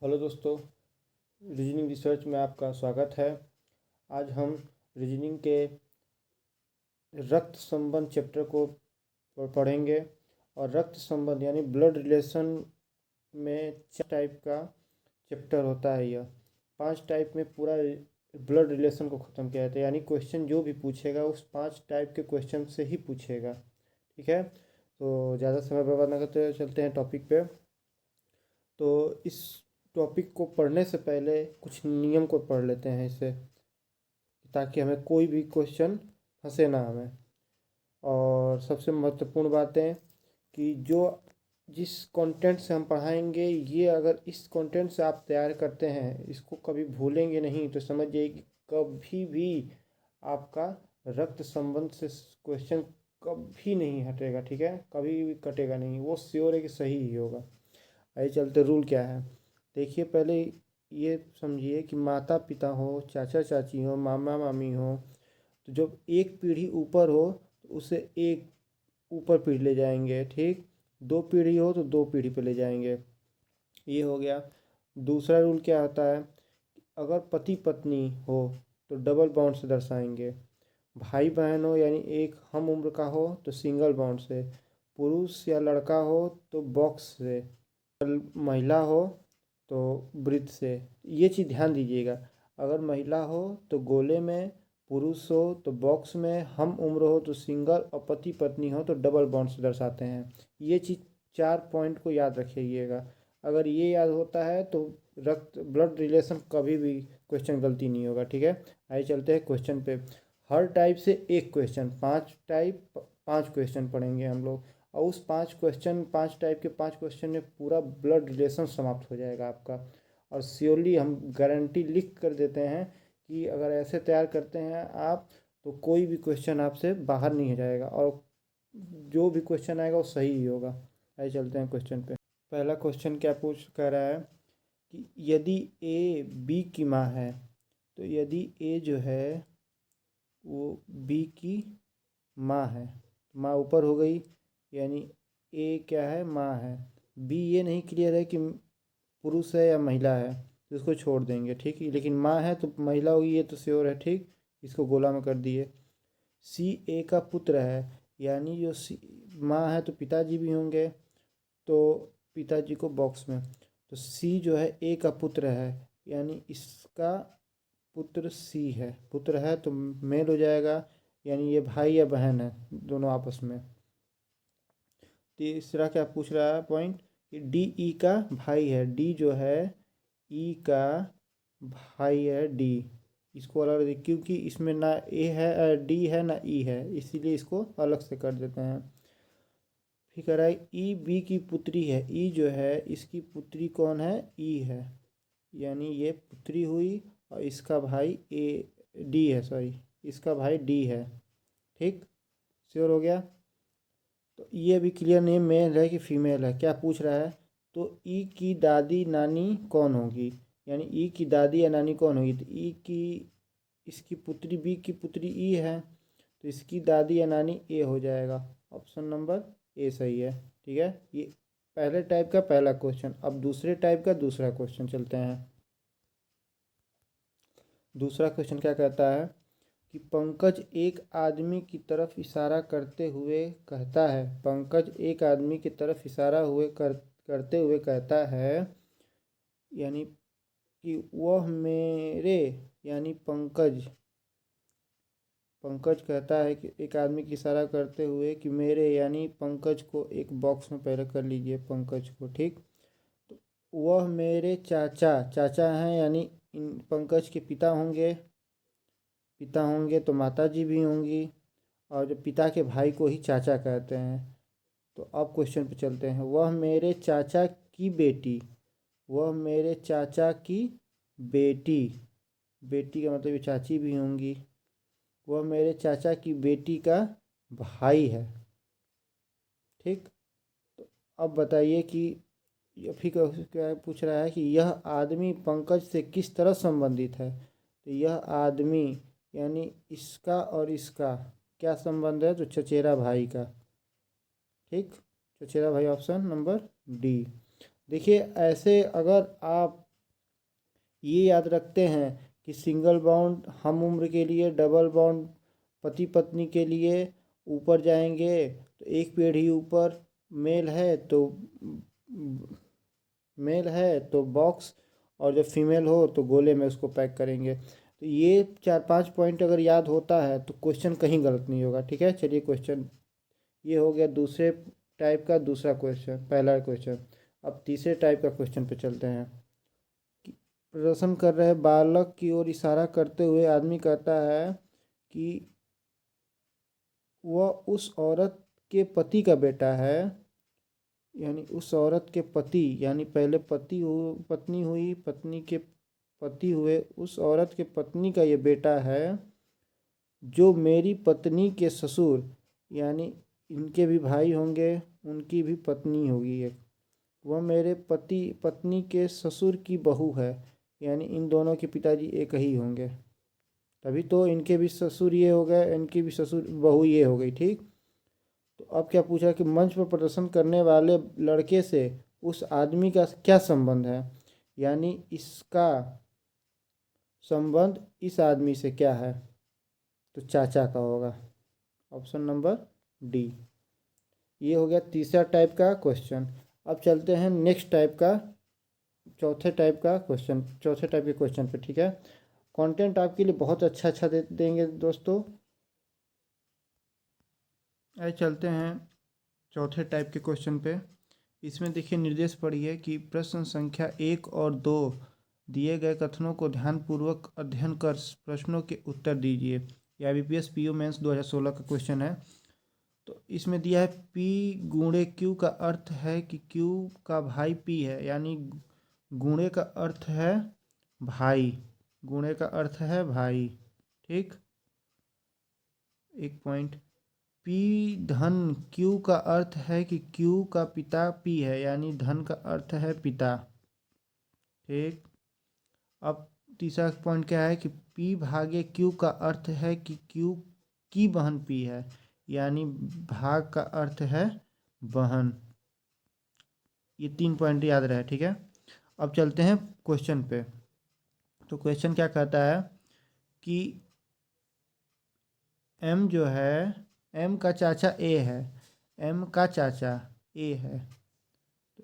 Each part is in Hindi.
हेलो दोस्तों, रीजनिंग रिसर्च में आपका स्वागत है। आज हम रीजनिंग के रक्त संबंध चैप्टर को पढ़ेंगे। और रक्त संबंध यानी ब्लड रिलेशन में 4 टाइप का चैप्टर होता है। यह 5 टाइप में पूरा ब्लड रिलेशन को ख़त्म किया जाता है, यानी क्वेश्चन जो भी पूछेगा उस 5 टाइप के क्वेश्चन से ही पूछेगा। ठीक है, तो ज़्यादा समय बर्बाद ना करते चलते हैं टॉपिक पे। तो इस टॉपिक को पढ़ने से पहले कुछ नियम को पढ़ लेते हैं इसे, ताकि हमें कोई भी क्वेश्चन फंसे ना हमें। और सबसे महत्वपूर्ण बातें कि जो जिस कंटेंट से हम पढ़ाएंगे, ये अगर इस कंटेंट से आप तैयार करते हैं, इसको कभी भूलेंगे नहीं, तो समझ जाइए कि कभी भी आपका रक्त संबंध से क्वेश्चन कभी नहीं हटेगा। ठीक है, कभी भी कटेगा नहीं, वो श्योर है कि सही ही होगा। आइए चलते, रूल क्या है देखिए। पहले ये समझिए कि माता पिता हो, चाचा चाची हो, मामा मामी हो, तो जब एक पीढ़ी ऊपर हो तो उसे एक ऊपर पीढ़ी ले जाएंगे। ठीक, 2 पीढ़ी हो तो 2 पीढ़ी पे ले जाएंगे। ये हो गया। दूसरा रूल क्या होता है, अगर पति पत्नी हो तो डबल बाउंड से दर्शाएंगे। भाई बहन हो यानी एक हम उम्र का हो तो सिंगल बाउंड से। पुरुष या लड़का हो तो बॉक्स से। महिला हो तो वृत्त से। ये चीज़ ध्यान दीजिएगा, अगर महिला हो तो गोले में, पुरुष हो तो बॉक्स में, हम उम्र हो तो सिंगल, और पति पत्नी हो तो डबल बॉन्ड से दर्शाते हैं। ये चीज़ 4 पॉइंट को याद रखिएगा। अगर ये याद होता है तो रक्त ब्लड रिलेशन कभी भी क्वेश्चन गलती नहीं होगा। ठीक है, आइए चलते हैं क्वेश्चन पे। हर टाइप से एक क्वेश्चन, 5 टाइप 5 क्वेश्चन पढ़ेंगे हम लोग। और उस 5 टाइप के 5 क्वेश्चन में पूरा ब्लड रिलेशन समाप्त हो जाएगा आपका। और श्योरली हम गारंटी लिख कर देते हैं कि अगर ऐसे तैयार करते हैं आप, तो कोई भी क्वेश्चन आपसे बाहर नहीं हो जाएगा, और जो भी क्वेश्चन आएगा वो सही ही होगा। आइए चलते हैं क्वेश्चन पे। पहला क्वेश्चन क्या पूछ कर रहा है कि यदि ए बी की माँ है, तो यदि ए जो है वो बी की माँ है, माँ ऊपर हो गई, यानी ए क्या है, माँ है। बी ये नहीं क्लियर है कि पुरुष है या महिला है, तो इसको छोड़ देंगे। ठीक है, लेकिन माँ है तो महिला होगी, ये तो श्योर है। ठीक, इसको गोला में कर दिए। सी ए का पुत्र है, यानी जो सी माँ है तो पिताजी भी होंगे, तो पिताजी को बॉक्स में। तो सी जो है ए का पुत्र है, यानी इसका पुत्र सी है, पुत्र है तो मेल हो जाएगा, यानी ये भाई या बहन है दोनों आपस में। तीसरा क्या पूछ रहा है पॉइंट, कि डी ई का भाई है। डी जो है ई का भाई है, डी। इसको अलग क्योंकि इसमें ना ए है, डी है, ना ई है, इसीलिए इसको अलग से कर देते हैं। फिर कह रहा है ई बी की पुत्री है। ई जो है इसकी पुत्री कौन है, ई है, यानी ये पुत्री हुई, और इसका भाई ए डी है, सॉरी, इसका भाई डी है। ठीक, श्योर हो गया। तो ये भी क्लियर नहीं मेल है कि फीमेल है, क्या पूछ रहा है। तो ई की दादी नानी कौन होगी, यानी ई की दादी या नानी कौन होगी, तो ई की इसकी पुत्री बी की पुत्री ई है, तो इसकी दादी या नानी ए हो जाएगा। ऑप्शन नंबर ए सही है। ठीक है, ये पहले टाइप का पहला क्वेश्चन। अब दूसरे टाइप का दूसरा क्वेश्चन चलते हैं। दूसरा क्वेश्चन क्या कहता है कि पंकज एक आदमी की तरफ इशारा करते हुए कहता है। पंकज एक आदमी की तरफ इशारा करते हुए कहता है, यानी कि वह मेरे, यानी पंकज पंकज कहता है कि एक आदमी की इशारा करते हुए कि मेरे, यानी पंकज को एक बॉक्स में पहले कर लीजिए पंकज को। ठीक, तो वह मेरे चाचा चाचा हैं, यानी इन पंकज के पिता होंगे। पिता होंगे तो माता जी भी होंगी, और जो पिता के भाई को ही चाचा कहते हैं। तो अब क्वेश्चन पे चलते हैं। वह मेरे चाचा की बेटी, वह मेरे चाचा की बेटी, बेटी का मतलब ये चाची भी होंगी। वह मेरे चाचा की बेटी का भाई है। ठीक, तो अब बताइए कि फिर क्या पूछ रहा है कि यह आदमी पंकज से किस तरह संबंधित है। तो यह आदमी यानी इसका और इसका क्या संबंध है, तो चचेरा भाई का। ठीक, चचेरा भाई, ऑप्शन नंबर डी। देखिए, ऐसे अगर आप ये याद रखते हैं कि सिंगल बॉन्ड हम उम्र के लिए, डबल बॉन्ड पति पत्नी के लिए ऊपर जाएंगे तो एक पीढ़ी ऊपर मेल है तो बॉक्स, और जब फीमेल हो तो गोले में उसको पैक करेंगे। तो ये 4-5 पॉइंट अगर याद होता है तो क्वेश्चन कहीं गलत नहीं होगा। ठीक है, चलिए क्वेश्चन ये हो गया दूसरे टाइप का दूसरा क्वेश्चन, पहला क्वेश्चन। अब तीसरे टाइप का क्वेश्चन पे चलते हैं। प्रदर्शन कर रहे बालक की ओर इशारा करते हुए आदमी कहता है कि वह उस औरत के पति का बेटा है, यानी उस औरत के पति, यानी पहले पत्नी हुई, पत्नी के पति हुए, उस औरत के पत्नी का ये बेटा है जो मेरी पत्नी के ससुर, यानी इनके भी भाई होंगे, उनकी भी पत्नी होगी एक, वह मेरे पत्नी के ससुर की बहू है, यानी इन दोनों के पिताजी एक ही होंगे, तभी तो इनके भी ससुर ये हो गए, इनकी भी ससुर बहू ये हो गई। ठीक, तो अब क्या पूछा कि मंच पर प्रदर्शन करने वाले लड़के से उस आदमी का क्या संबंध है, यानी इसका संबंध इस आदमी से क्या है, तो चाचा का होगा, ऑप्शन नंबर डी। ये हो गया तीसरा टाइप का क्वेश्चन। अब चलते हैं नेक्स्ट टाइप का, चौथे टाइप के क्वेश्चन पे। ठीक है, कंटेंट आपके लिए बहुत अच्छा देंगे दोस्तों। आइए चलते हैं चौथे टाइप के क्वेश्चन पे। इसमें देखिए निर्देश पढ़िए कि प्रश्न संख्या 1 और 2 दिए गए कथनों को ध्यानपूर्वक अध्ययन कर प्रश्नों के उत्तर दीजिए। यह IBPS PO मेंस 2016 का क्वेश्चन है। तो इसमें दिया है P गुणे Q का अर्थ है कि Q का भाई P है, यानी गुणे का अर्थ है भाई, गुणे का अर्थ है भाई। ठीक, एक पॉइंट। P धन Q का अर्थ है कि Q का पिता P है, यानी धन का अर्थ है पिता। ठीक, अब तीसरा पॉइंट क्या है कि P भागे Q का अर्थ है कि Q की बहन P है, यानी भाग का अर्थ है बहन। ये 3 पॉइंट याद रहे। ठीक है, अब चलते हैं क्वेश्चन पे। तो क्वेश्चन क्या कहता है कि M जो है, M का चाचा A है, M का चाचा A है, तो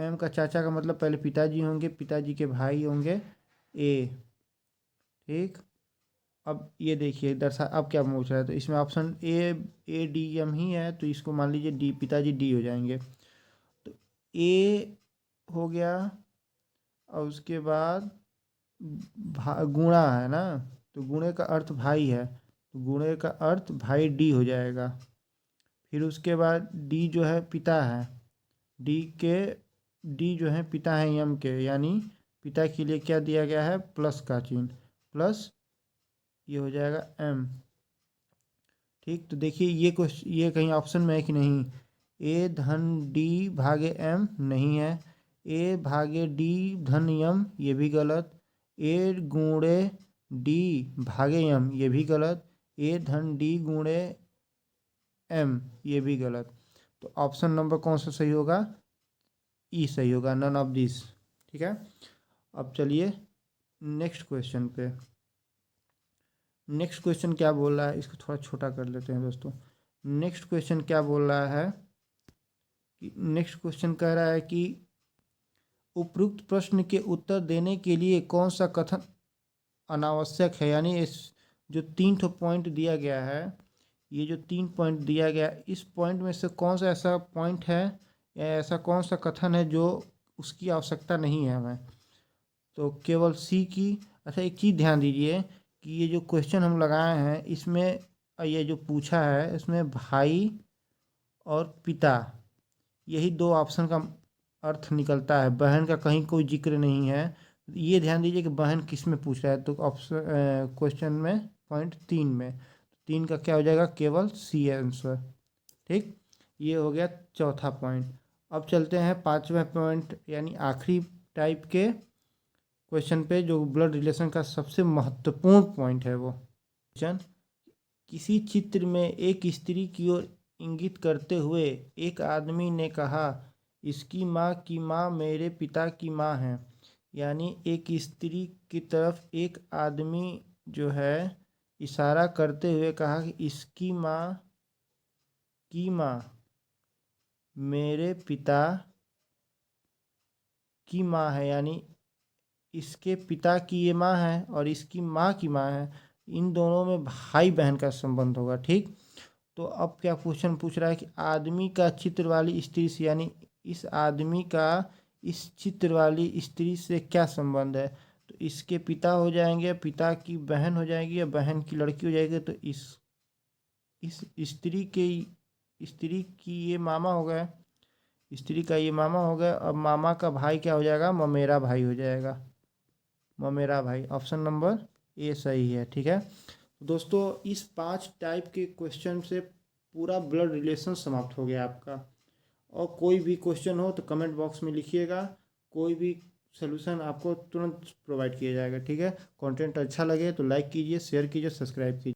M का चाचा का मतलब पहले पिताजी होंगे, पिताजी के भाई होंगे A। ठीक, अब ये देखिए अब क्या पूछ रहा है, तो इसमें ऑप्शन A D M ही है, तो इसको मान लीजिए D, पिताजी D हो जाएंगे। तो A हो गया, और उसके बाद गुणा है ना, तो गुणे का अर्थ भाई है, तो गुणे का अर्थ भाई D हो जाएगा। फिर उसके बाद D जो है पिता है, D जो है पिता है M के, यानी पिता के लिए क्या दिया गया है, प्लस का चिन्ह, प्लस ये हो जाएगा M। ठीक, तो देखिए ये कहीं ऑप्शन में है कि नहीं, A धन D भागे M नहीं है, A भागे D धन M ये भी गलत, A गुणे D भागे M ये भी गलत, A धन D गुणे M ये भी गलत। तो ऑप्शन नंबर कौन सा सही होगा, ई सही होगा, नन ऑफ दिस। ठीक है, अब चलिए नेक्स्ट क्वेश्चन पे। नेक्स्ट क्वेश्चन क्या बोल रहा है, इसको थोड़ा छोटा कर लेते हैं दोस्तों। नेक्स्ट क्वेश्चन क्या बोल रहा है कि नेक्स्ट क्वेश्चन कह रहा है कि उपरोक्त प्रश्न के उत्तर देने के लिए कौन सा कथन अनावश्यक है, यानी इस जो 3 पॉइंट दिया गया है, ये जो 3 पॉइंट दिया गया, इस पॉइंट में से कौन सा ऐसा पॉइंट है या ऐसा कौन सा कथन है जो उसकी आवश्यकता नहीं है हमें, तो केवल सी की। अच्छा, एक चीज़ ध्यान दीजिए कि ये जो क्वेश्चन हम लगाए हैं इसमें ये जो पूछा है इसमें भाई और पिता यही 2 ऑप्शन का अर्थ निकलता है, बहन का कहीं कोई जिक्र नहीं है। ये ध्यान दीजिए कि बहन किस में पूछ रहा है, तो ऑप्शन क्वेश्चन में पॉइंट 3 में, 3 का क्या हो जाएगा, केवल सी आंसर। ठीक, ये हो गया चौथा पॉइंट। अब चलते हैं 5वें पॉइंट, यानी आखिरी टाइप के क्वेश्चन पे, जो ब्लड रिलेशन का सबसे महत्वपूर्ण पॉइंट है। वो क्वेश्चन, किसी चित्र में एक स्त्री की ओर इंगित करते हुए एक आदमी ने कहा, इसकी माँ की माँ मेरे पिता की माँ है, यानी एक स्त्री की तरफ एक आदमी जो है इशारा करते हुए कहा कि इसकी माँ मेरे पिता की माँ है, यानी इसके पिता की ये माँ है और इसकी माँ की माँ है। इन दोनों में भाई बहन का संबंध होगा। ठीक, तो अब क्या क्वेश्चन पूछ रहा है कि आदमी का चित्र वाली स्त्री से, यानी इस आदमी का इस चित्र वाली स्त्री से क्या संबंध है। तो इसके पिता हो जाएंगे, पिता की बहन हो जाएगी या बहन की लड़की हो जाएगी। तो इस स्त्री की ये मामा हो गया, स्त्री का ये मामा हो गया। अब मामा का भाई क्या हो जाएगा, ममेरा भाई हो जाएगा, ममेरा भाई। ऑप्शन नंबर ए सही है। ठीक है दोस्तों, इस 5 टाइप के क्वेश्चन से पूरा ब्लड रिलेशन समाप्त हो गया आपका। और कोई भी क्वेश्चन हो तो कमेंट बॉक्स में लिखिएगा, कोई भी सोल्यूशन आपको तुरंत प्रोवाइड किया जाएगा। ठीक है, कंटेंट अच्छा लगे तो लाइक कीजिए, शेयर कीजिए, सब्सक्राइब कीजिए।